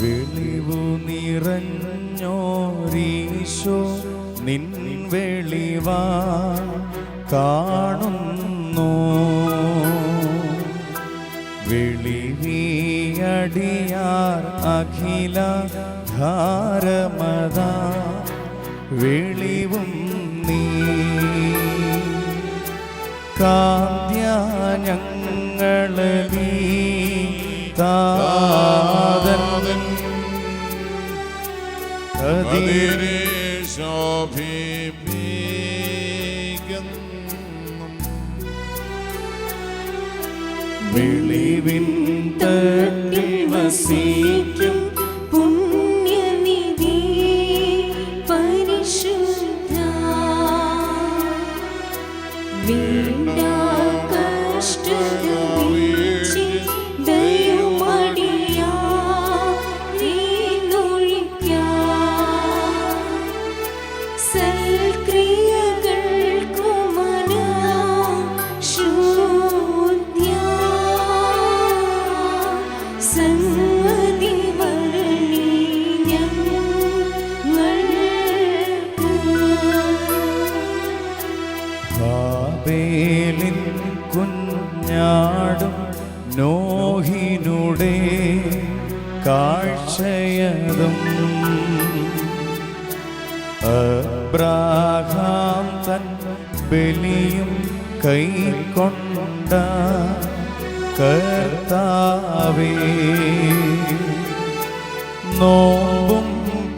വെളിവു നിറഞ്ഞോരീശോ നിൻ വെളിവാ കാണുന്നു. വെളിവിയടിയാർ അഖില ധാരമത വെളിവും നീ കാന്ത്യഞങ്ങളീ താതൻ അതിരെ ശോഭിപ്പിക്കുന്നു. വെളിവിൻ തട്ടിൽ വസിക്കും പുണ്യനിധി പരിശുദ്ധ വീണ്ട കഷ്ടത വീഴ്ചി ദയുമടിയാ നീനൊഴിക്കാം സൽക്രിയകൾക്കുമന ശൂന്യ സന്മതി വരണി ഞങ്ങൾക്ക്. ഹാബേലിൻ കുഞ്ഞാടും നോഹിനുടെ കാഴ്ചയതും അബ്രാഹാം തൻ ബലിയും കൈക്കൊണ്ട കർത്താവേ, നോമ്പും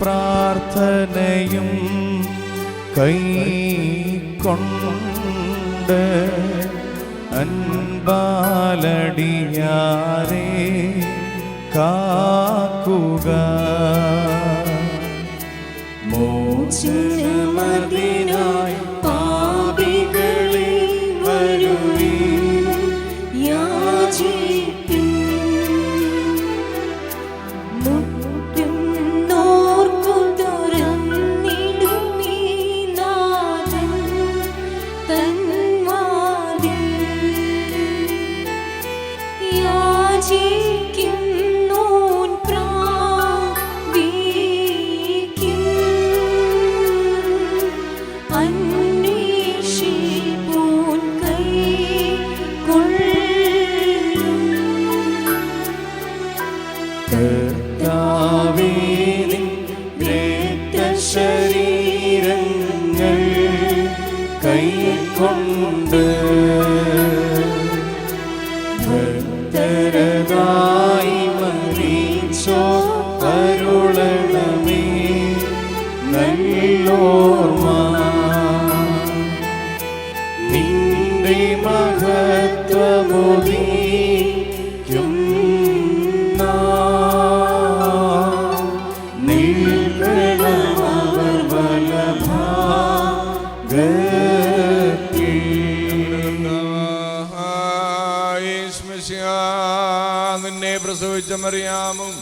പ്രാർത്ഥനയും കൈക്കൊണ്ട് അൻപാലടിയാരെ കാക്കുക. മോചനമതിനായി പാപികളെ വരുവിൻ യാചിപ്പിൻ. മുട്ടുന്നോർക്കു തുറന്നിടുമീ നാഥൻ തൻ വാതിൽ. യാചിക്കുന്നോൻ പ്രാപിക്കും, അന്വേഷിപ്പോൻ കൈക്കൊള്ളും. കർത്താവേ, നിൻ രക്തശരീരങ്ങൾ കൈക്കൊണ്ട് ഭക്തരതായി മരിച്ചോ അരുളണമേ നല്ലോർമ്മ. നിന്റെ മഹത്വമുദീക്കും നിൽക്കണമവർ വലഭാഗത്തിൽ. നിന്നെ പ്രസവിച്ച മറിയാമും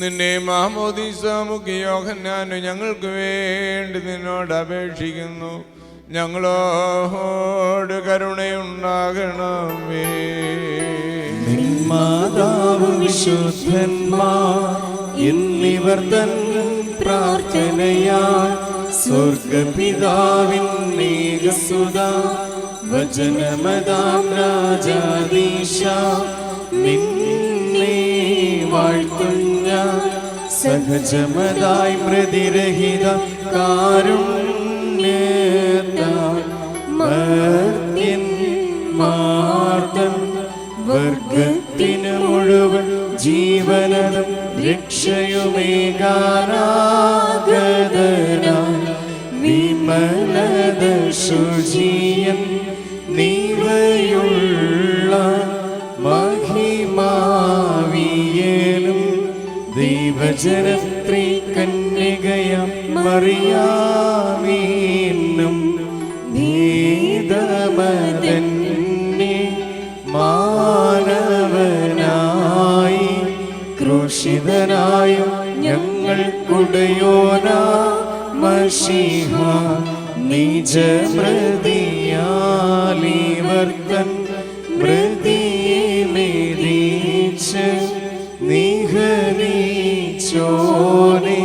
നിന്നെ മാമോദീസ മുഖ്യ യോഹന്നാനും ഞങ്ങൾക്ക് വേണ്ടി നിന്നോട് അപേക്ഷിക്കുന്നു. ഞങ്ങളോട് കരുണയുണ്ടാകണമേ. മാതാവ് വിശുദ്ധന്മാർ എന്നിവർ തൻ പ്രാർത്ഥനയാൽ സ്വർഗപിതാവിൻ മേഘസുത വചനമതാം രാജാധീശ നിന്നെ വാഴ്ത്തുന്ന സഹജമതായി പ്രതിരഹിത കാരുണ്യത്താൽ മർത്യന്മാർത്തൻ വർഗത്തിന് മുഴുവൻ ജീവനതും രക്ഷയുമേകാനാഗതനായി വിമലത ശുചിയൻ നീവയുള്ള മഹിമാവിയേലും ദൈവജനത്രീ കന്യകയാം മറിയാമീന്നും ഭേദമതന്നെ മാനവനായി ക്രൂശിതനായും ഞങ്ങൾക്കുടയോനാ മശീഹ നിജമൃതിയാലിവർത്തൻ മൃതിയെ മേരീച്ച് നിഹനീ ഈശോനെ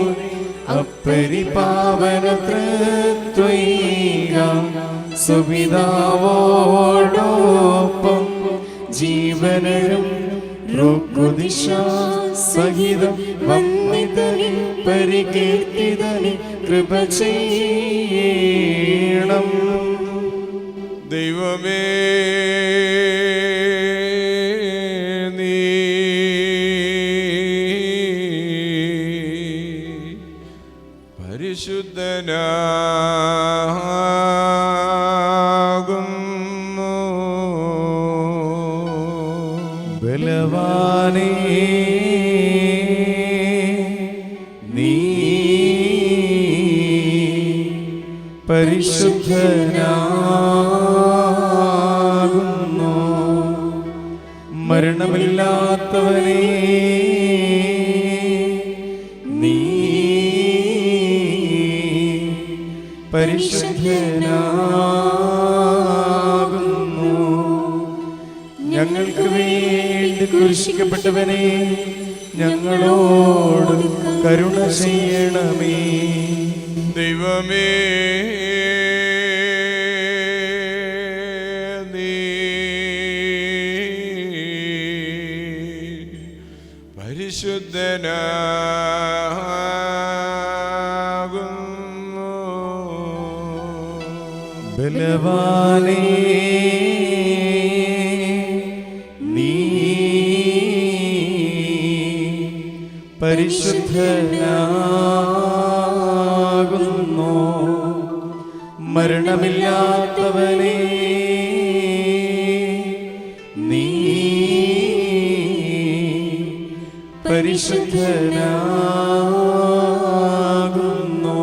അപ്പരിപാവന തൃത്വൈക സുപിതാവോടൊപ്പം ജീവനും റുക്കുദിശ സഹിതം വന്നിതനി പരികീർത്തിതനി കൃപ ചെയ്യണം. ദൈവമേ, നീ പരിശുദ്ധനാകുന്നു. ബലവാനേ, നീ പരിശുദ്ധനാകുന്നു. മരണമില്ലാത്തവനേ, നീ പരിശുദ്ധനാകുന്നു. ഞങ്ങൾക്ക് വേണ്ടി ക്രൂശിക്കപ്പെട്ടവനെ, ഞങ്ങളോട് കരുണ ചെയ്യണമേ. ദൈവമേ, നീ പരിശുദ്ധനാകുന്നു. ബലവാനേ, നീ പരിശുദ്ധനാകുന്നു. മരണമില്ലാത്തവനേ, നീ പരിശുദ്ധനാകുന്നു.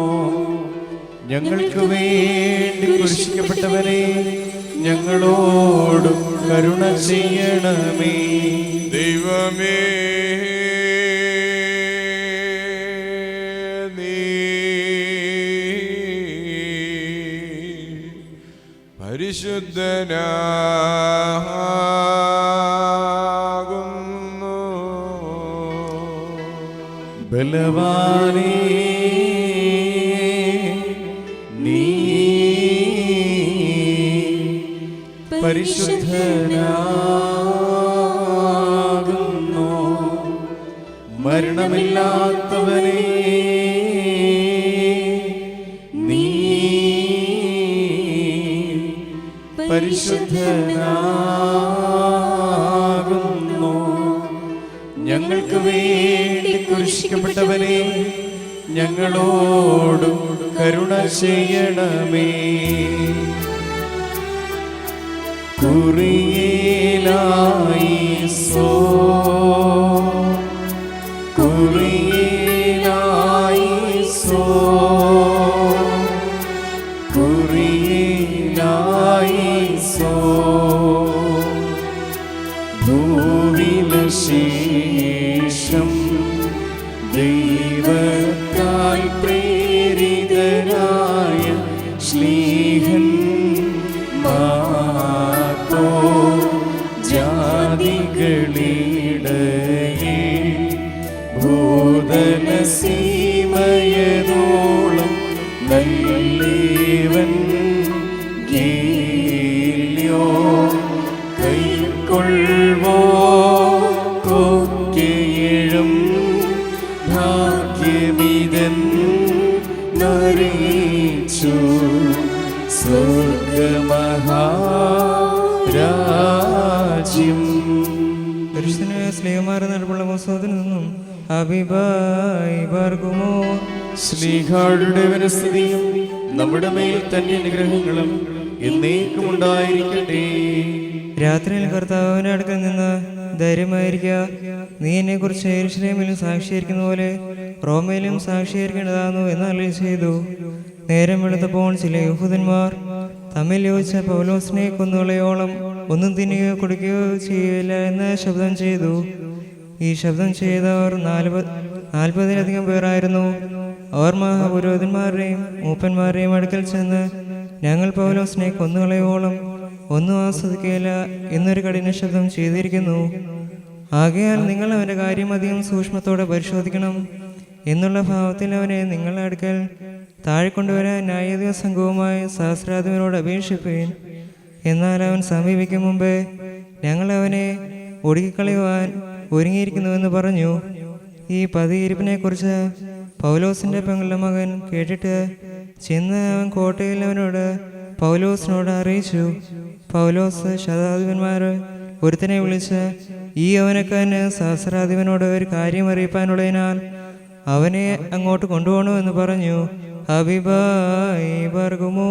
ഞങ്ങൾക്ക് വേണ്ടി ക്രൂശിക്കപ്പെട്ടവനെ, ഞങ്ങളോട് കരുണ ചെയ്യണമേ. ദൈവമേ, നീ പരിശുദ്ധനാകുന്നു. ബലവാനേ, നീ പരിശുദ്ധനാകുന്നു. മരണമില്ലാത്തവനേ, നീ പരിശുദ്ധനാകുന്നു. ഞങ്ങൾക്ക് വേണ്ടി ക്രൂശിക്കപ്പെട്ടവനെ, ഞങ്ങളോട് കരുണ ചെയ്യണമേ. കുറിയേലായിസോ, കുറിയേലായിസോ, കുറിയേലായിസോ. ഭൂവിലശേഷം ദൈവത്താൽ പ്രേരിതരായ ശ്ലീഹൻ മാതോ ജാതികളിടയേ ഭൂതല സീമയതോളം നല്ലേവൻ ഗേല്യോ കൈക്കൊള്ളുവോ കൊക്കെഴും ഭാഗ്യമിതൻ നറിയിച്ചു സ്വർഗമഹാരാജ്യം. ദർശനമായ സ്നേഹമാരെ നടപ്പുള്ള പുസ്തകത്തിൽ നിന്നും ഹബീബായി ബാർക്കുമോ. സ്നേഹാളുടെ വനസ്ഥിതിയും നമ്മുടെ മേൽ തന്നെ അനുഗ്രഹങ്ങളും എന്നേക്കും ഉണ്ടായിരിക്കട്ടെ. രാത്രിയിൽ കർത്താവിന്റെ അടുക്കൽ നിന്ന് ധൈര്യമായിരിക്കുക. നീ എന്നെ കുറിച്ച് യെരൂശലേമിലും സാക്ഷീകരിക്കുന്ന പോലെ റോമയിലും സാക്ഷീകരിക്കേണ്ടതാകുന്നു എന്ന് അരുളി ചെയ്തു. നേരം വെളുത്തപ്പോൾ ചില യഹൂദന്മാർ തമ്മിൽ യോജിച്ച പൗലോസിനെ കൊന്നുകളയോളം ഒന്നും തിന്നുകയോ കുടിക്കുകയോ ചെയ്യില്ല എന്ന് ശബ്ദം ചെയ്തു. ഈ ശബ്ദം ചെയ്തവർ 40-ലധികം പേരായിരുന്നു. അവർ മഹാപുരോഹിതന്മാരുടെയും മൂപ്പന്മാരുടെയും അടുക്കൽ ചെന്ന്, ഞങ്ങൾ പൗലോസിനെ കൊന്നുകളയോളം ഒന്നും ആസ്വദിക്കുകയില്ല എന്നൊരു കഠിന ശബ്ദം ചെയ്തിരിക്കുന്നു. ആകയാൽ നിങ്ങൾ അവൻ്റെ കാര്യം അധികം സൂക്ഷ്മത്തോടെ പരിശോധിക്കണം. എന്നുള്ള ഭാവത്തിൽ അവനെ നിങ്ങളുടെ അടുക്കൽ താഴെ കൊണ്ടുവരാൻ ന്യായാധിപ സംഘവുമായി സഹസ്രാധിപനോട് അപേക്ഷിപ്പീൻ. എന്നാൽ അവൻ സമീപിക്കും മുമ്പേ ഞങ്ങൾ അവനെ ഒടുക്കിക്കളയുവാൻ ഒരുങ്ങിയിരിക്കുന്നുവെന്ന് പറഞ്ഞു. ഈ പതിയിരിപ്പിനെക്കുറിച്ച് പൗലോസിൻ്റെ പെങ്ങളുടെ മകൻ കേട്ടിട്ട് ചെന്ന് അവൻ കോട്ടയിൽ അവനോട് പൗലോസിനോട് അറിയിച്ചു. പൗലോസ് ശതാധിപന്മാർ ഒരുത്തനെ വിളിച്ച് ഈ യൗവനക്കാരന് സഹസ്രാധിപനോട് ഒരു കാര്യം അറിയിപ്പാനുള്ളതിനാൽ അവനെ അങ്ങോട്ട് കൊണ്ടുപോകണമെന്ന് പറഞ്ഞു. ഹബീബായി ബർഗുമോ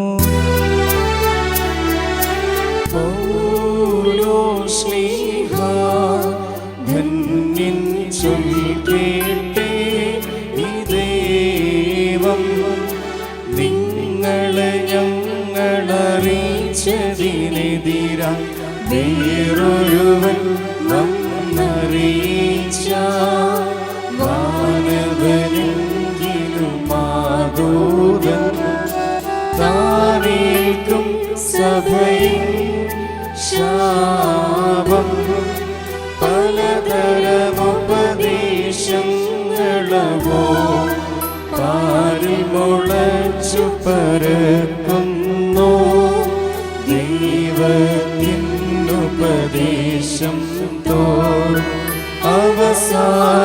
പൗലോസ്ലീഹാ ധന്യൻ ചൊൽക്കേട്ടേ ഈ ദൈവം നിങ്ങളെ ഞങ്ങളറിയിച്ചതിനെതിരായി വേറൊരുവൻ വന്നറിയിച്ച മാനവനെങ്കിലും മാതൂതൻ താനേൽക്കും സഭയിൽ ശാപം പലതരമുപദേശങ്ങളവോ പാരിൽ മുളച്ചു പരക്കുന്നു. ദൈവത്തിനുപദേശം തോ അവസാനിപ്പിപ്പോ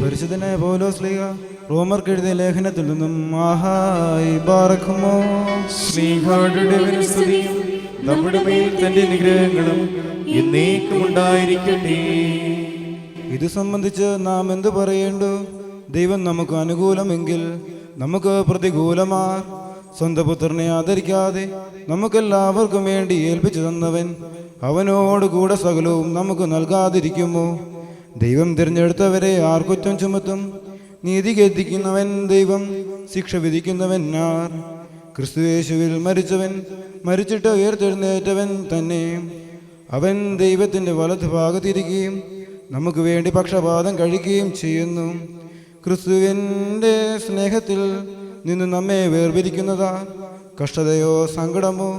പരിശുദ്ധനായ പൗലോസ്ലീഹ റോമർക്ക് എഴുതിയ ലേഖനത്തിൽ നിന്നും ആഹായി ബാറക്കുമോ. സ്നേഹാടുടെ സ്തുതിയും നമ്മുടെ മേൽ തന്റെ അനുഗ്രഹങ്ങളും എന്നേക്കും ഉണ്ടായിരിക്കട്ടെ. ഇത് സംബന്ധിച്ച് നാം എന്ത് പറയേണ്ടു? ദൈവം നമുക്ക് അനുകൂലമെങ്കിൽ നമുക്ക് പ്രതികൂലമാർ. സ്വന്തം പുത്രനെ ആദരിക്കാതെ നമുക്കെല്ലാവർക്കും വേണ്ടി ഏൽപ്പിച്ചു തന്നവൻ അവനോട് കൂടെ സകലവും നമുക്ക് നൽകാതിരിക്കുമോ? ദൈവം തിരഞ്ഞെടുത്തവരെ ആർ കുറ്റം ചുമത്തും? നീതി ഗദ്ദിക്കുന്നവൻ ദൈവം, ശിക്ഷ വിധിക്കുന്നവൻ ആർ? ക്രിസ്തുയേശുവിൽ മരിച്ചവൻ, മരിച്ചിട്ട് ഉയർത്തെഴുന്നേറ്റവൻ തന്നെ. അവൻ ദൈവത്തിൻ്റെ വലത് ഭാഗത്തിരിക്കുകയും നമുക്ക് വേണ്ടി പക്ഷപാതം കഴിക്കുകയും ചെയ്യുന്നു. ക്രിസ്തുവിൻ്റെ സ്നേഹത്തിൽ നിന്ന് നമ്മെ വേർപിരിക്കുന്നതാ കഷ്ടതയോ സങ്കടമോ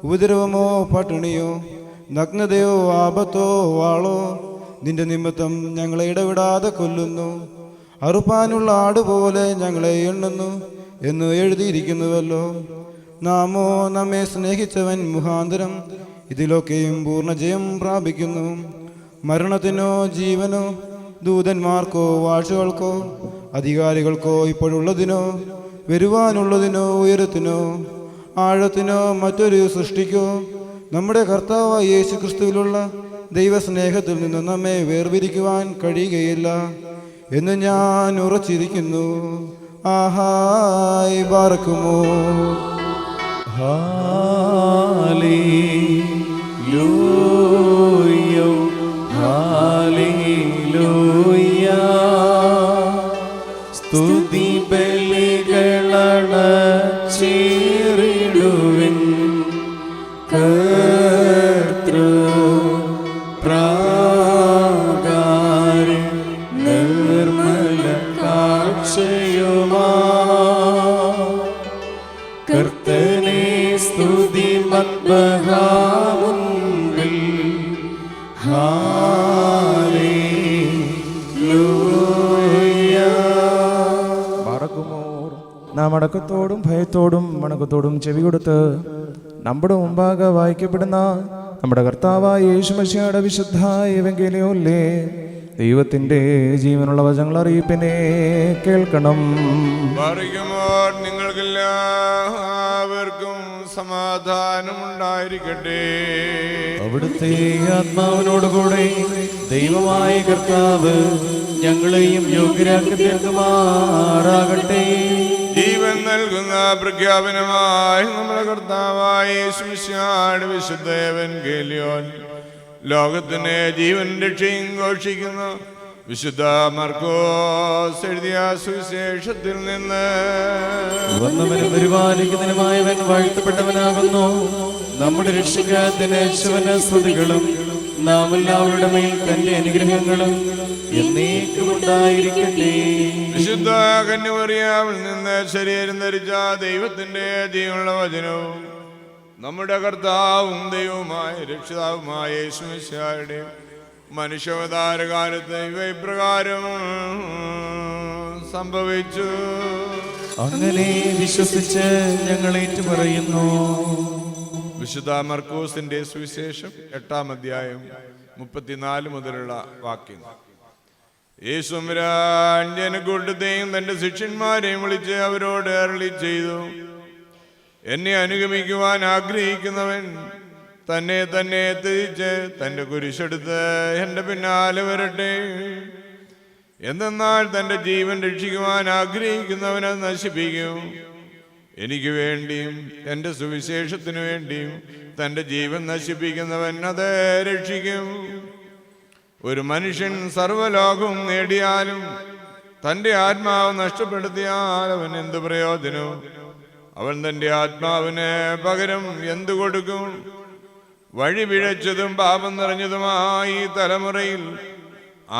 ഉപദ്രവമോ പട്ടിണിയോ നഗ്നതയോ ആപത്തോ വാളോ നിന്റെ നിമിത്തം ഞങ്ങളെ ഇടവിടാതെ കൊല്ലുന്നു. അറുപ്പാനുള്ള ആടുപോലെ ഞങ്ങളെ എണ്ണുന്നു എന്ന് എഴുതിയിരിക്കുന്നുവല്ലോ. നാമോ നമ്മെ സ്നേഹിച്ചവൻ മുഖാന്തരം ഇതിലൊക്കെയും പൂർണ്ണജയം പ്രാപിക്കുന്നു. മരണത്തിനോ ജീവനോ ദൂതന്മാർക്കോ വാഴ്ചകൾക്കോ അധികാരികൾക്കോ ഇപ്പോഴുള്ളതിനോ വരുവാനുള്ളതിനോ ഉയരത്തിനോ ആഴത്തിനോ മറ്റൊരു സൃഷ്ടിക്കോ നമ്മുടെ കർത്താവായ യേശു ക്രിസ്തുവിലുള്ള ദൈവസ്നേഹത്തിൽ നിന്ന് നമ്മെ വേർപിരിക്കുവാൻ കഴിയുകയില്ല എന്ന് ഞാൻ ഉറച്ചിരിക്കുന്നു. ആഹായി ബാറക്കുമോ. Hallelujah hallelujah. സ്തുതി ബലികളണച്ചേറിടുവിൻ കർത്തൃ പ്രാകാരം നിർമ്മല കാഴ്ചയുമാ. കർത്തനെ സ്തുതി മദ്ബഹാമുൻപിൽ ഹല്ലേലൂയ. മറക്കുമോർ നാം അടക്കത്തോടും ഭയത്തോടും വണക്കത്തോടും ചെവി കൊടുത്ത് നമ്മുടെ മുമ്പാകെ വായിക്കപ്പെടുന്ന നമ്മുടെ കർത്താവായ യേശുമശിഹായുടെ വിശുദ്ധ എവങ്കേലിയോനിലെ ദൈവത്തിന്റെ ജീവനുള്ള വചനങ്ങൾ അറിയിപ്പിനെ കേൾക്കണം. നിങ്ങൾക്കെല്ലാവർക്കും സമാധാനമുണ്ടായിരിക്കട്ടെ. അവിടുത്തെ ആത്മാവിനോടുകൂടെ ദൈവമായ കർത്താവ് ഞങ്ങളെയും യോഗ്യരാക്കി തീർക്കുമാറാകട്ടെ. ജീവൻ നൽകുന്ന പ്രഖ്യാപനമായി നമ്മുടെ കർത്താവായ യേശുമിശിഹായുടെ വിശുദ്ധ എവങ്കേലിയോൻ ലോകത്തിന് ജീവൻ രക്ഷയും ഘോഷിക്കുന്ന വിശുദ്ധ മർക്കോസ് എഴുതിയ സുവിശേഷത്തിൽ നിന്ന്. വന്നവനും പരിപാലിക്കുന്നതിനുമായവൻ വാഴ്ത്തപ്പെട്ടവനാകുന്നു. നമ്മുടെ രക്ഷിക്കാത്തിന് സ്തുതികളും നാം എല്ലാവരുടെ മേൽ തന്റെ അനുഗ്രഹങ്ങളും എന്നേക്കും ഉണ്ടായിരിക്കട്ടെ. വിശുദ്ധ കന്യമറിയാമിൽ നിന്ന് ശരീരം ധരിച്ച ദൈവത്തിന്റെ ജീവനുള്ള വചനവും നമ്മുടെ കർത്താവും ദൈവവുമായ രക്ഷിതാവുമായ യേശുമിശിഹായുടെ മനുഷ്യാവതാരകാലത്ത് ഇവ ഇപ്രകാരം സംഭവിച്ചു. അങ്ങനെ വിശ്വസിച്ച് ഞങ്ങൾ ഏറ്റുപറയുന്നു. വിശുദ്ധ മർക്കോസിന്റെ സുവിശേഷം 8-ാം അധ്യായം 34 മുതലുള്ള വാക്യം. യേശു ജനക്കൂട്ടത്തെയും തന്റെ ശിഷ്യന്മാരെയും വിളിച്ച് അവരോട് അരുളി ചെയ്തു, എന്നെ അനുഗമിക്കുവാൻ ആഗ്രഹിക്കുന്നവൻ തന്നെ തന്നെ തിരിച്ച് തന്റെ കുരിശെടുത്ത് എൻ്റെ പിന്നാലെ വരട്ടെ. എന്തെന്നാൽ തന്റെ ജീവൻ രക്ഷിക്കുവാൻ ആഗ്രഹിക്കുന്നവനെ നശിപ്പിക്കും. എനിക്ക് വേണ്ടിയും എൻ്റെ സുവിശേഷത്തിനു വേണ്ടിയും തന്റെ ജീവൻ നശിപ്പിക്കുന്നവൻ അത് രക്ഷിക്കും. ഒരു മനുഷ്യൻ സർവ്വലോകവും നേടിയാലും തൻ്റെ ആത്മാവ് നഷ്ടപ്പെടുത്തിയാൽ അവൻ എന്ത് പ്രയോജനം? അവൻ തൻ്റെ ആത്മാവിന് പകരം എന്തു കൊടുക്കും? വഴി പിഴച്ചതും പാപം നിറഞ്ഞതുമായി ഈ തലമുറയിൽ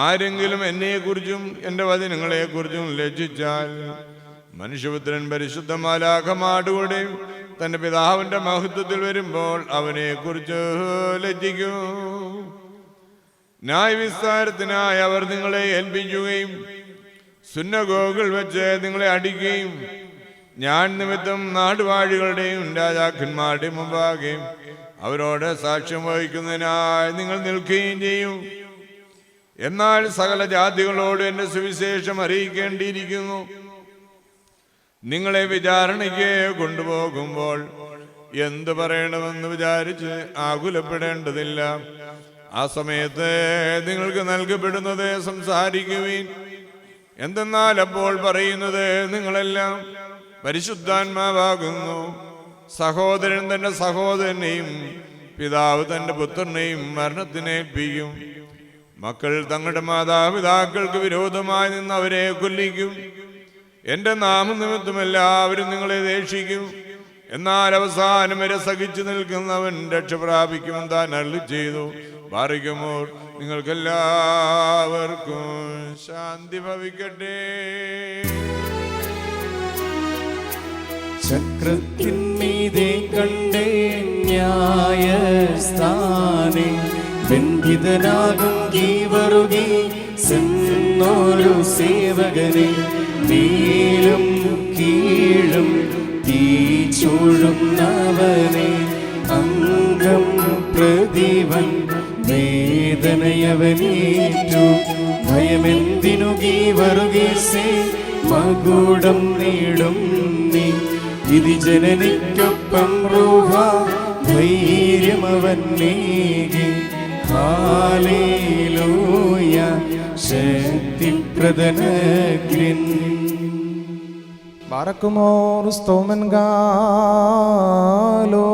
ആരെങ്കിലും എന്നെക്കുറിച്ചും എൻ്റെ വചനങ്ങളെക്കുറിച്ചും ലജ്ജിച്ചാൽ മനുഷ്യപുത്രൻ പരിശുദ്ധ മാലാഖമാരുടെ തൻ്റെ പിതാവിൻ്റെ മഹത്വത്തിൽ വരുമ്പോൾ അവനെക്കുറിച്ച് ലജ്ജിക്കും. ന്യായവിസ്താരത്തിനായി അവർ നിങ്ങളെ ഏൽപ്പിക്കുകയും സുന്നഗോഗുകൾ വെച്ച് നിങ്ങളെ അടിക്കുകയും ഞാൻ നിമിത്തം നാടുവാഴികളുടെയും രാജാക്കന്മാരുടെയും മുമ്പാകെ അവരോട് സാക്ഷ്യം വഹിക്കുന്നതിനായി നിങ്ങൾ നിൽക്കുകയും ചെയ്യും. എന്നാൽ സകല ജാതികളോട് എൻ്റെ സുവിശേഷം അറിയിക്കേണ്ടിയിരിക്കുന്നു. നിങ്ങളെ വിചാരണയ്ക്ക് കൊണ്ടുപോകുമ്പോൾ എന്ത് പറയണമെന്ന് വിചാരിച്ച് ആകുലപ്പെടേണ്ടതില്ല. ആ സമയത്ത് നിങ്ങൾക്ക് നൽകപ്പെടുന്നത് സംസാരിക്കുവിൻ. എന്തെന്നാൽ അപ്പോൾ പറയുന്നത് നിങ്ങളെല്ലാം പരിശുദ്ധാത്മാവാകുന്നു. സഹോദരൻ തന്റെ സഹോദരനെയും പിതാവ് തന്റെ പുത്രനെയും മരണത്തിനേൽപ്പിക്കും. മക്കൾ തങ്ങളുടെ മാതാപിതാക്കൾക്ക് വിരോധമായി നിന്ന് അവരെ കൊല്ലിക്കും. എൻ്റെ നാമനിമിത്തം എല്ലാവരും നിങ്ങളെ ദേഷിക്കും. എന്നാൽ അവസാനം വരെ സഹിച്ചു നിൽക്കുന്നവൻ രക്ഷ പ്രാപിക്കുമെന്ന് താൻ അരുളി ചെയ്തു. പാറിക്കുമോ നിങ്ങൾക്കെല്ലാവർക്കും ശാന്തി ഭവിക്കട്ടെ. ചക്രത്തിന്മീതെ കണ്ടേ ന്യായസ്ഥാനെ ബന്ധിതനാകും ഗീവറുകി സെന്നോരു സേവകനെ മേലും കീഴും തീ ചൂഴുന്നവനെ അംഗം പ്രതിവൻ വേദനയവനേറ്റു. ഭയമെന്തിനു ഗീവറുകീസേ മകുടം നേടും നീ. ഇതി ജനനിക്കൊപ്പം റൂഹ ധൈര്യമവൻ നേകി. ഹല്ലേലൂയ ശക്തിപ്രദനഗ്രിൻ. ബാറക്കുമോർ സ്തോമൻ ഗാലോ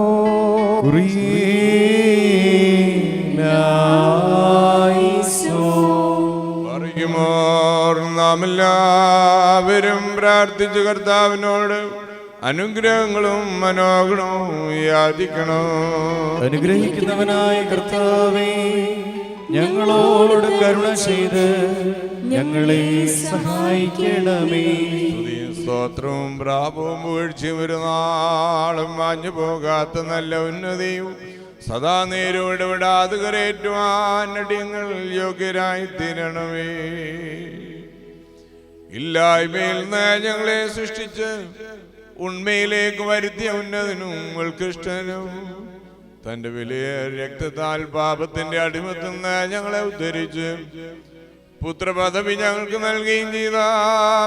നാം എല്ലാവരും പ്രാർത്ഥിച്ച് കർത്താവിനോട് അനുഗ്രഹങ്ങളും മനോഗുണവും യാചിക്കണം. അനുഗ്രഹിക്കുന്നവനായ കർത്താവേ, ഞങ്ങളോട് കരുണ ചെയ്ത് ഞങ്ങളെ സഹായിക്കണമേ. സ്തോത്രവും പ്രാപവും വീഴ്ചയും ഒരു നാളും മാഞ്ഞു പോകാത്ത നല്ല ഉന്നതിയും സദാ നേരം ഇടപെടാതെ കരേറ്റുവാൻ അടിയങ്ങൾ യോഗ്യരായി തീരണമേ. ഇല്ലായ്മയിൽ നിന്ന് ഞങ്ങളെ സൃഷ്ടിച്ച് ഉണ്മയിലേക്ക് വരുത്തിയ ഉന്നതനും ഉത്കൃഷ്ടനും തന്റെ വലിയ രക്തത്താൽ പാപത്തിന്റെ അടിമത്തിൽ നിന്ന് ഞങ്ങളെ ഉദ്ധരിച്ച് പുത്രപദവി ഞങ്ങൾക്ക് നൽകുകയും ചെയ്ത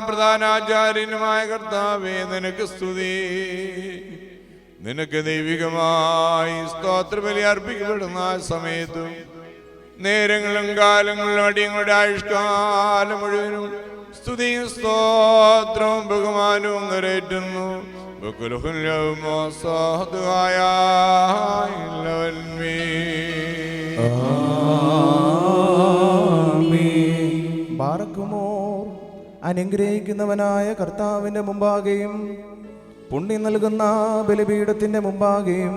പ്രധാനാചാര്യനുമായ കർത്താവേ, നിനക്ക് സ്തുതി. നിനക്ക് ദൈവികമായി സ്തോത്രബലി അർപ്പിക്കപ്പെടുന്ന സമയത്തും നേരങ്ങളും കാലങ്ങളും അടിയങ്ങളുടെ ആയുഷ്കാലം മുഴുവനും സ്തുതിയും സ്തോത്രവും ബഹുമാനവും നിറേറ്റുന്നു. ബാറക്കുമോർ അനുഗ്രഹിക്കുന്നവനായ കർത്താവിന്റെ മുമ്പാകെയും പുണ്യം നൽകുന്ന ബലിപീഠത്തിന്റെ മുമ്പാകെയും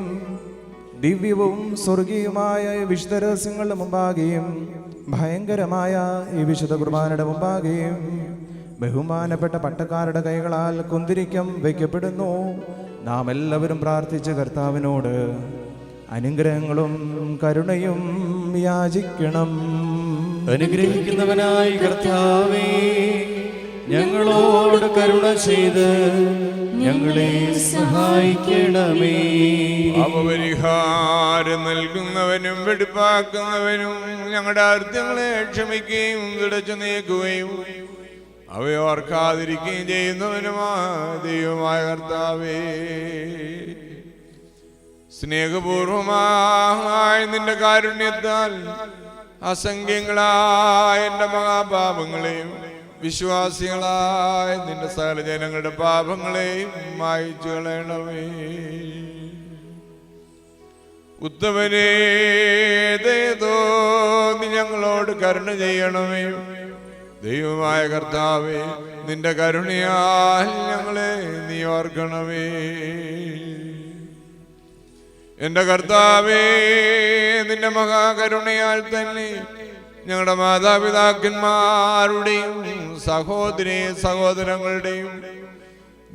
ദിവ്യവും സ്വർഗീയമായ വിശുദ്ധ രഹസ്യങ്ങളുടെ മുമ്പാകെയും ഭയങ്കരമായ ഈ വിശുദ്ധ കുർബാനയുടെ മുമ്പാകെയും ബഹുമാനപ്പെട്ട പട്ടക്കാരുടെ കൈകളാൽ കുന്തിരിക്കം വയ്ക്കപ്പെടുന്നു. നാം എല്ലാവരും പ്രാർത്ഥിച്ച കർത്താവിനോട് അനുഗ്രഹങ്ങളും കരുണയും യാചിക്കണം. അനുഗ്രഹിക്കുന്നവനായ കർത്താവേ, ഞങ്ങളോട് കരുണ ചെയ്ത് ഞങ്ങളെ സഹായിക്കണമേ. അപപരിഹാരം നൽകുന്നവനും വെടിപ്പാക്കുന്നവനും ഞങ്ങളുടെ അർത്ഥങ്ങളെ ക്ഷമിക്കുകയും തുടച്ചു നീക്കുകയും അവയെ ഓർക്കാതിരിക്കുകയും ചെയ്യുന്നവനുമായ ദൈവമായ കർത്താവേ, സ്നേഹപൂർവമായ നിന്റെ കാരുണ്യത്താൽ അസംഖ്യങ്ങളായ എൻ്റെ മഹാപാപങ്ങളെയും വിശ്വാസികളായ നിന്റെ സകല ജനങ്ങളുടെ പാപങ്ങളെയും മായിച്ചു കളയണമേ. ഉത്തമനേ, നീ ഞങ്ങളോട് കരുണ ചെയ്യണമേ. ദൈവമായ കർത്താവേ, നിന്റെ കരുണയാൽ ഞങ്ങളെ നീ ഓർക്കണമേ. എന്റെ കർത്താവേ, നിന്റെ മഹാകരുണയാൽ തന്നെ ഞങ്ങളുടെ മാതാപിതാക്കന്മാരുടെയും സഹോദരങ്ങളുടെയും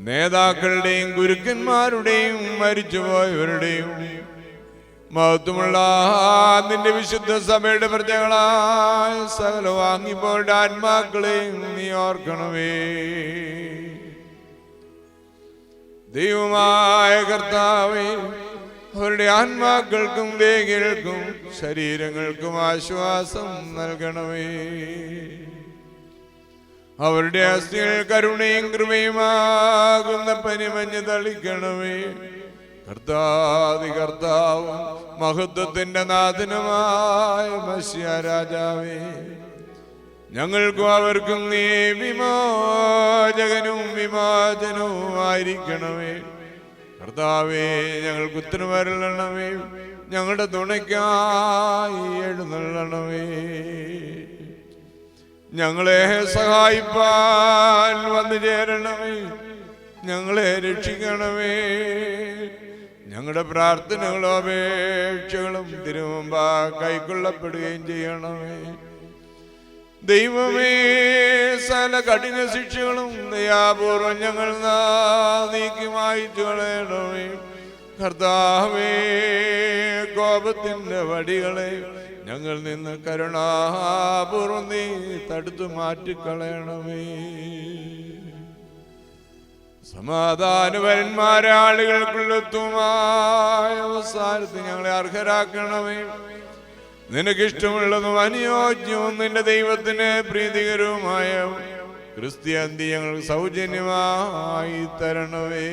നേതാക്കളുടെയും ഗുരുക്കന്മാരുടെയും മരിച്ചുപോയവരുടെയും മഹത്വമുള്ള നിന്റെ വിശുദ്ധ സഭയുടെ പ്രജകളായ സകല വാങ്ങിപ്പോരുടെ ആത്മാക്കളെയും നീ ഓർക്കണമേ. ദൈവമായ കർത്താവേ, അവരുടെ ആത്മാക്കൾക്കും ദേഹികൾക്കും ശരീരങ്ങൾക്കും ആശ്വാസം നൽകണമേ. അവരുടെ അസ്ഥികൾ കരുണയും കൃപയുമാകുന്ന പനിമഞ്ഞ് തളിക്കണമേ. കർത്താവും മഹത്വത്തിന്റെ നാഥനുമായ മശിഹാ രാജാവേ, ഞങ്ങൾക്കും അവർക്കും നീ വിമോചകനും വിമോചനവുമായിരിക്കണമേ. കർത്താവേ, ഞങ്ങൾക്ക് ഉത്തരവരുളണമേ. ഞങ്ങളുടെ തുണയ്ക്കായി എഴുന്നള്ളണമേ. ഞങ്ങളെ സഹായിപ്പാൻ വന്നു ചേരണമേ. ഞങ്ങളെ രക്ഷിക്കണമേ. ഞങ്ങളുടെ പ്രാർത്ഥനകളും അപേക്ഷകളും തിരുമുമ്പാ കൈക്കൊള്ളപ്പെടുകയും ചെയ്യണമേ. ദൈവമേ, സകല കഠിന ശിക്ഷകളും ദയാപൂർവം ഞങ്ങൾ നീക്കി മായിച്ചു കളയണമേ. കർത്താവേ, കോപത്തിന്റെ വടികളെ ഞങ്ങൾ നിന്ന് കരുണാപൂർവം നീ തടുത്തു മാറ്റിക്കളയണമേ. സമാധാനപരന്മാരാളുകൾക്കുള്ളതുമായ അവസാനത്തിൽ ഞങ്ങളെ അർഹരാക്കണമേ. നിനക്കിഷ്ടമുള്ളതും അനുയോജ്യവും നിന്റെ ദൈവത്തിന് പ്രീതികരവുമായ ക്രിസ്ത്യാന്തി ഞങ്ങൾക്ക് സൗജന്യമായി തരണമേ.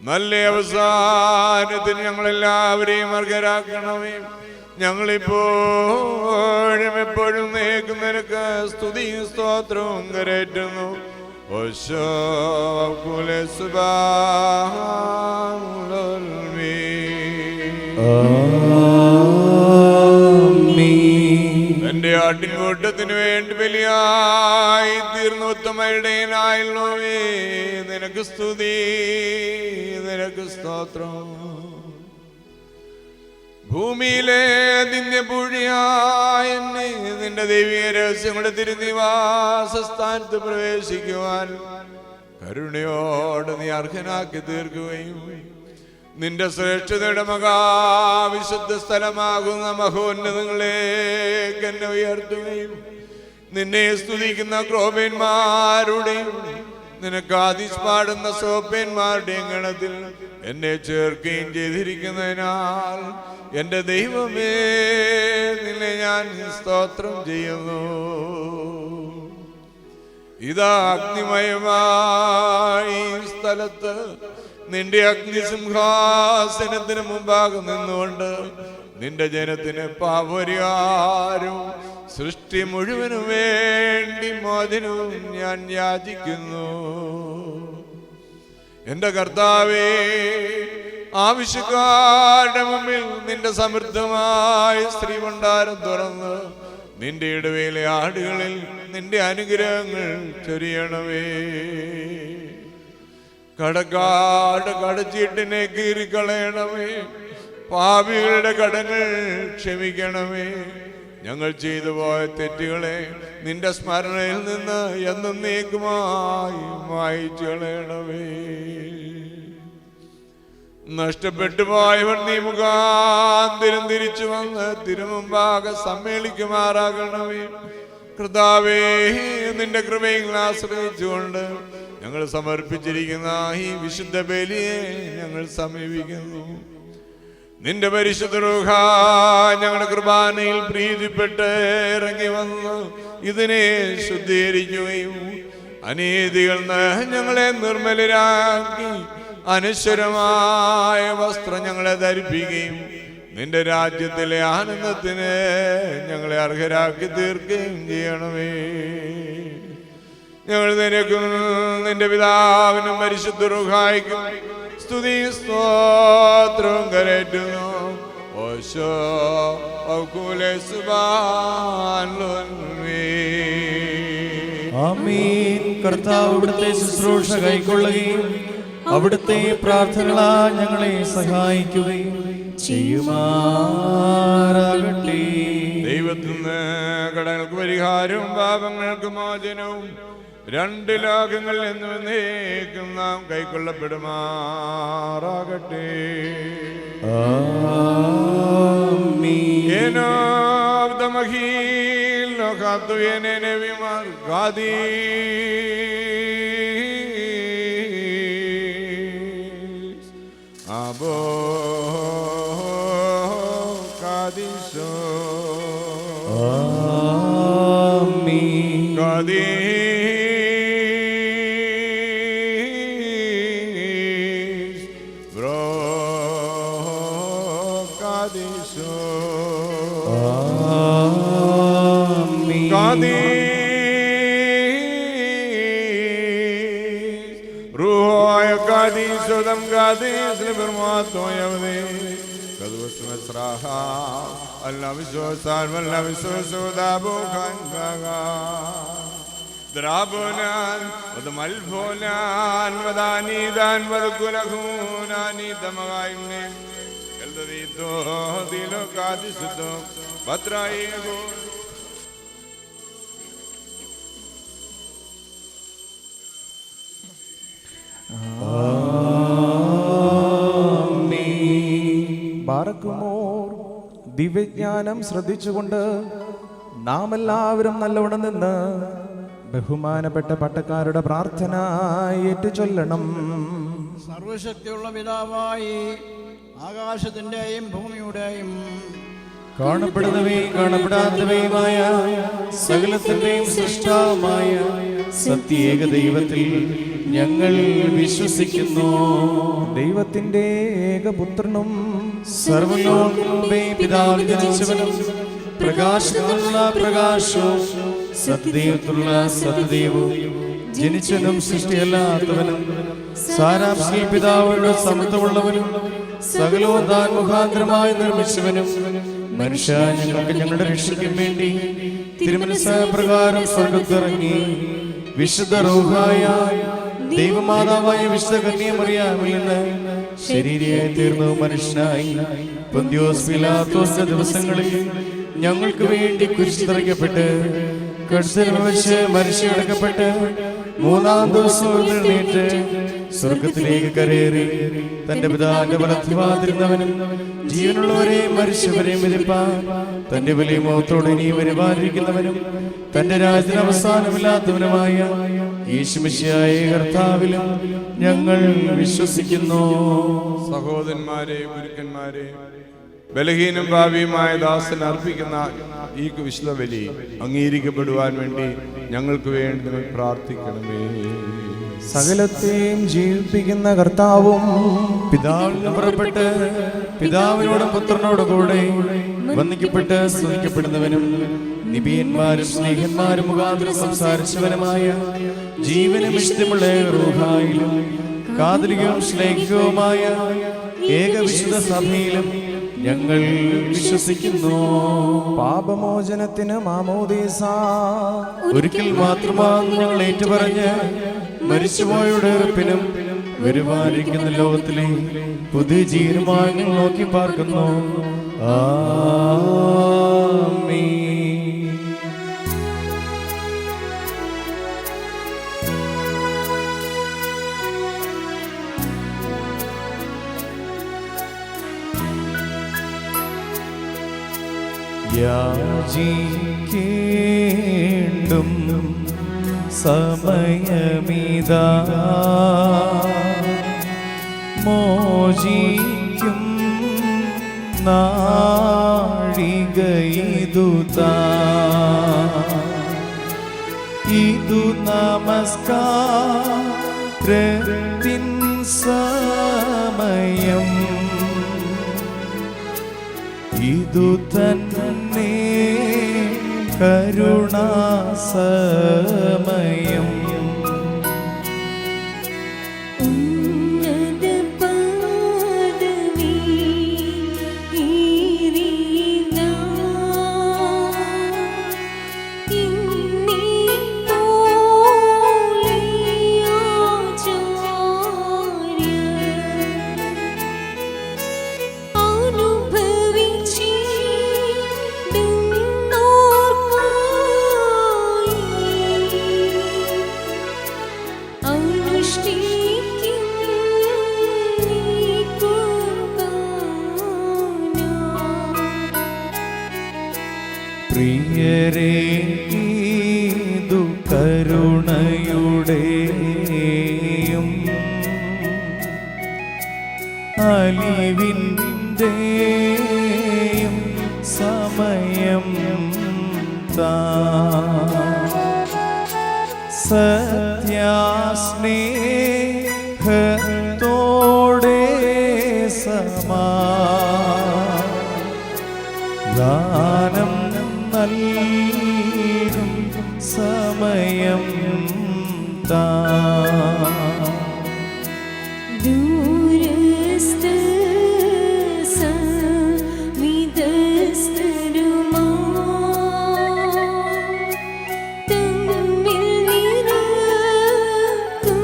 നല്ല അവസാനത്തിന് ഞങ്ങളെല്ലാവരെയും അർഹരാക്കണമേ. ഞങ്ങളിപ്പോഴും എപ്പോഴും നിനക്ക് സ്തുതിയും സ്തോത്രവും കരേറ്റുന്നു. എന്റെ ആട്ടിൻകൂട്ടത്തിന് വേണ്ടി ബലിയായി തീർന്ന ഉത്തമയുടേനായുള്ളവേ, നിനക്ക് സ്തുതി, നിനക്ക് സ്തോത്രം. ഭൂമിയിലെ നിന്യപൂഴിയായ എന്നെ നിന്റെ ദൈവീയ രഹസ്യങ്ങളുടെ തിരുനിവാസ സ്ഥാനത്ത് പ്രവേശിക്കുവാൻ കരുണയോടെ നീ അർഹനാക്കി തീർക്കുകയും നിന്റെ ശ്രേഷ്ഠതയുടെ മഹാവിശുദ്ധ സ്ഥലമാകുന്ന മഹോന്നതങ്ങളിലേക്ക് എന്നെ ഉയർത്തുകയും നിന്നെ സ്തുതിക്കുന്ന ക്രോപന്മാരുടെയും നിനക്ക് ആദിഷ്പാടുന്ന സോപ്പന്മാരുടെയും ഗണത്തിൽ എന്നെ ചേർക്കുകയും ചെയ്തിരിക്കുന്നതിനാൽ എന്റെ ദൈവമേ, നിന്നെ ഞാൻ സ്തോത്രം ചെയ്യുന്നു. ഇതാ അഗ്നിമയമായി സ്ഥലത്ത് നിന്റെ അഗ്നിസിംഹാസനത്തിന് മുമ്പാകെ നിന്നുകൊണ്ട് നിന്റെ ജനത്തിന് പാപപരിഹാരം സൃഷ്ടി മുഴുവനും വേണ്ടി മോചനവും ഞാൻ യാചിക്കുന്നു. എന്റെ കർത്താവേ, ആവശ്യക്കാരുടെ മുമ്പിൽ നിന്റെ സമൃദ്ധമായ ശ്രീഭണ്ഡാരം തുറന്ന് നിന്റെ ഇടവേലെ ആടുകളിൽ നിന്റെ അനുഗ്രഹങ്ങൾ ചൊരിയണമേ. കടച്ചീട്ടിനെ കീറിക്കളയണമേ. പാപികളുടെ കടങ്ങൾ ക്ഷമിക്കണമേ. ഞങ്ങൾ ചെയ്തു പോയ തെറ്റുകളെ നിന്റെ സ്മരണയിൽ നിന്ന് എന്നേക്കുമായി മായിച്ചു കളയണമേ. നഷ്ടപ്പെട്ടു പോയവർ നീ മുഖാന്തിരം തിരിച്ചു വന്ന് തിരുമുമ്പാകെ സമ്മേളിക്കുമാറാകണമേ. കർത്താവേ, നിന്റെ കൃപയിൽ ആശ്രയിച്ചുകൊണ്ട് ഞങ്ങൾ സമർപ്പിച്ചിരിക്കുന്ന ഈ വിശുദ്ധ ബലിയെ ഞങ്ങൾ സമീപിക്കുന്നു. നിന്റെ പരിശുദ്ധ റൂഹ ഞങ്ങളുടെ കുർബാനയിൽ പ്രീതിപ്പെട്ട് ഇറങ്ങി വന്ന് ഇതിനെ ശുദ്ധീകരിക്കുകയും അനീതികൾ ഞങ്ങളെ നിർമ്മലരാക്കി അനശ്വരമായ വസ്ത്രം ഞങ്ങളെ ധരിപ്പിക്കുകയും നിന്റെ രാജ്യത്തിലെ ആനന്ദത്തിന് ഞങ്ങളെ അർഹരാക്കി തീർക്കുകയും ചെയ്യണമേ. ഞങ്ങൾ നിനക്കും നിന്റെ പിതാവിനും പരിശുദ്ധ റൂഹായ്ക്കും സ്തുതി സ്തോത്രവും കരേറ്റുന്നു. ഓശോ ആമീൻ. കർത്താവ് അവിടുത്തെ ശുശ്രൂഷ കൈക്കൊള്ളുകയും അവിടുത്തെ പ്രാർത്ഥനകളാ ഞങ്ങളെ സഹായിക്കുകയും ചെയ്യുമാറാകട്ടെ. ദൈവത്തിൽ നിന്ന് കടങ്ങൾക്ക് പരിഹാരവും പാപങ്ങൾക്ക് മോചനവും രണ്ട് ലോകങ്ങളിൽ എന്നേക്കും നാം കൈക്കൊള്ളപ്പെടുമാറാകട്ടെ. അബോ കാദിശോ കാദി ബാറക്കുമോർ ദിവ്യജ്ഞാനം ശ്രദ്ധിച്ചുകൊണ്ട് നാം എല്ലാവരും നല്ലവണ്ണം നിന്ന് ബഹുമാനപ്പെട്ട പട്ടക്കാരുടെ പ്രാർത്ഥന ഏറ്റുചൊല്ലണം. സർവശക്തിയുള്ള പിതാവായി ആകാശത്തിന്റെയും ഭൂമിയുടെയും കാണപ്പെടുന്നവയും കാണപ്പെടാത്തവയുമായ സകലത്തിന്റെയും സൃഷ്ടാവുമായ സത്യേക ദൈവത്തിൽ ഞങ്ങൾ വിശ്വസിക്കുന്നു. ദൈവത്തിന്റെ ഏകപുത്രനും സർവ്വലോകങ്ങളുടെ പിതാവിൽ ജനിച്ചവനും പ്രകാശത്തിലുള്ള പ്രകാശവും സത്യദൈവത്തിലുള്ള സത്യദൈവവും ജനിച്ചവനും സൃഷ്ടിയല്ലാത്തവനും സാരാംശിൽ പിതാവിനോട് സമത്വമുള്ളവനും സകലവും താൻ മുഖാന്തരമായി നിർമ്മിച്ചവനും മനുഷ്യ ഞങ്ങൾക്ക് ഞങ്ങളുടെ രക്ഷയ്ക്കും വേണ്ടി തിരുമനസ്സായ സ്വർഗ്ഗത്തിറങ്ങി വിശുദ്ധ റൂഹായ ദൈവമാതാവായ വിശുദ്ധ കന്യാമറിയാമിൽ നിന്ന് ശരീരയായി തീർന്നു മനുഷ്യനായി പൊന്തിയോസ് പീലാത്തോസിന്റെ ദിവസങ്ങളിൽ ഞങ്ങൾക്ക് വേണ്ടി കുരിശിതറയ്ക്കപ്പെട്ട് കഴുത്തിൽ വെച്ച് മരിച്ചടക്കപ്പെട്ട് മൂന്നാം ദിവസം എഴുന്നേറ്റ് സ്വർഗത്തിലേക്ക് കരയേറി തന്റെ പിതാവിന്റെ വലത്തുഭാഗത്തിരുന്നവനും ജീവനുള്ളവരെ മരിച്ചവരെയും വിധിപ്പാൻ തന്റെ വലിയ മുഖത്തോടെ ഇനി വരുവാനിരിക്കുന്നവനും തന്റെ രാജ്യത്തിന് അവസാനമില്ലാത്തവനുമായ യേശുമിശിഹായ കർത്താവിലും ഞങ്ങൾ വിശ്വസിക്കുന്നു. സഹോദരന്മാരെ, ഗുരുക്കന്മാരെ, ബലഹീനം ഭാവിയുമായ ദാസൻ അർപ്പിക്കുന്ന ഈ വിശുദ്ധ ബലി അംഗീകരിക്കപ്പെടുവാൻ വേണ്ടി ഞങ്ങൾക്ക് വേണ്ടി നിങ്ങൾ പ്രാർത്ഥിക്കണമേ. സകലത്തെയും ജീവിപ്പിക്കുന്ന കർത്താവും പിതാവിൽ നിന്ന് പുറപ്പെട്ട് പിതാവിനോടും പുത്രനോടും കൂടെ വന്ദിക്കപ്പെട്ട് സ്തുതിക്കപ്പെടുന്നവനും നിബിയന്മാരും സ്നേഹന്മാരും മുഖാന്തരം സംസാരിച്ചവനുമായ ജീവനും ഇഷ്ടമുള്ള റൂഹായിലും കാതലികവും ശ്ലേഖികവുമായ ഏകവിശുദ്ധ സഭയിലും ഞങ്ങൾ വിശ്വസിക്കുന്നു. പാപമോചനത്തിന് മാമോദീസ ഒരിക്കൽ മാത്രമാണ് ഞങ്ങൾ ഏറ്റുപറഞ്ഞ് മരിച്ചുപോയുടെ ഉറപ്പിനും വരുവാനിരിക്കുന്ന ലോകത്തിലെ പുതിയ ജീവനുമായി ഞങ്ങൾ നോക്കി പാർക്കുന്നു. ആമീൻ. യാചിക്കേണ്ടും സമയമിതാ മോചിക്കും നാഴികയിതുതാ ഇതു നമസ്കാരത്തിൻ സമയം ഇതു തന്നെ കരുണാസമയം ഉന്നത പദവി ഈരിനാ പ്രിയരേ ഇതു കരുണയുടെയും അലിവിൻ്റെയും സമയം താ സത്യാസ്നേഹത്തോടെ സമാധാനം നൽകും സമയം താ ദൂരസ്ഥ സമീപസ്ഥരുമാ തമ്മിൽ നിരക്കും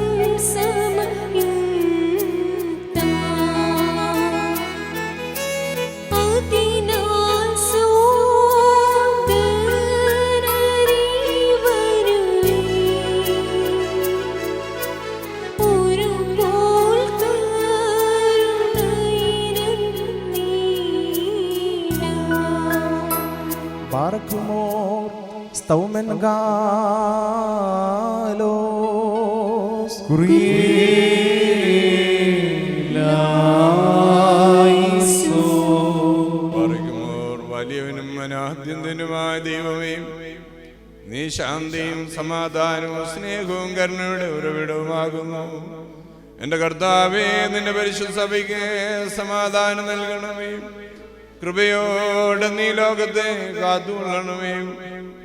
സമയം താ അതിനാൽ സോദരരിവരുവേ ഒരുപോൽ കരുണയിരുന്നീടാ ബാറക്കുമോർ സ്തൗമൻ ഗാലോസ് പറയുമോർ വലിയവനും അനാദ്യന്തനുമായ ദൈവമേ, നീ ശാന്തിയും സമാധാനവും സ്നേഹവും കരുണയുടെ ഉറവിടവുമാകുന്നു. എൻ്റെ കർത്താവേ, നിന്റെ പരിശുദ്ധ സഭയ്ക്ക് സമാധാനം നൽകണമേ. കൃപയോടെ നീ ലോകത്തെ കാത്തുകൊള്ളണമേ.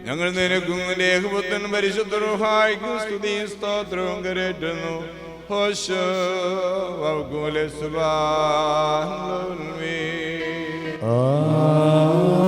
ഞങ്ങൾ നിനക്കും നിന്റെ ഏകപുത്രൻ പരിശുദ്ധ റൂഹായ്ക്കും സ്തുതിയും സ്തോത്രവും കരേറ്റുന്നു. ഹോശോ വകുല സുബാൻ. ആ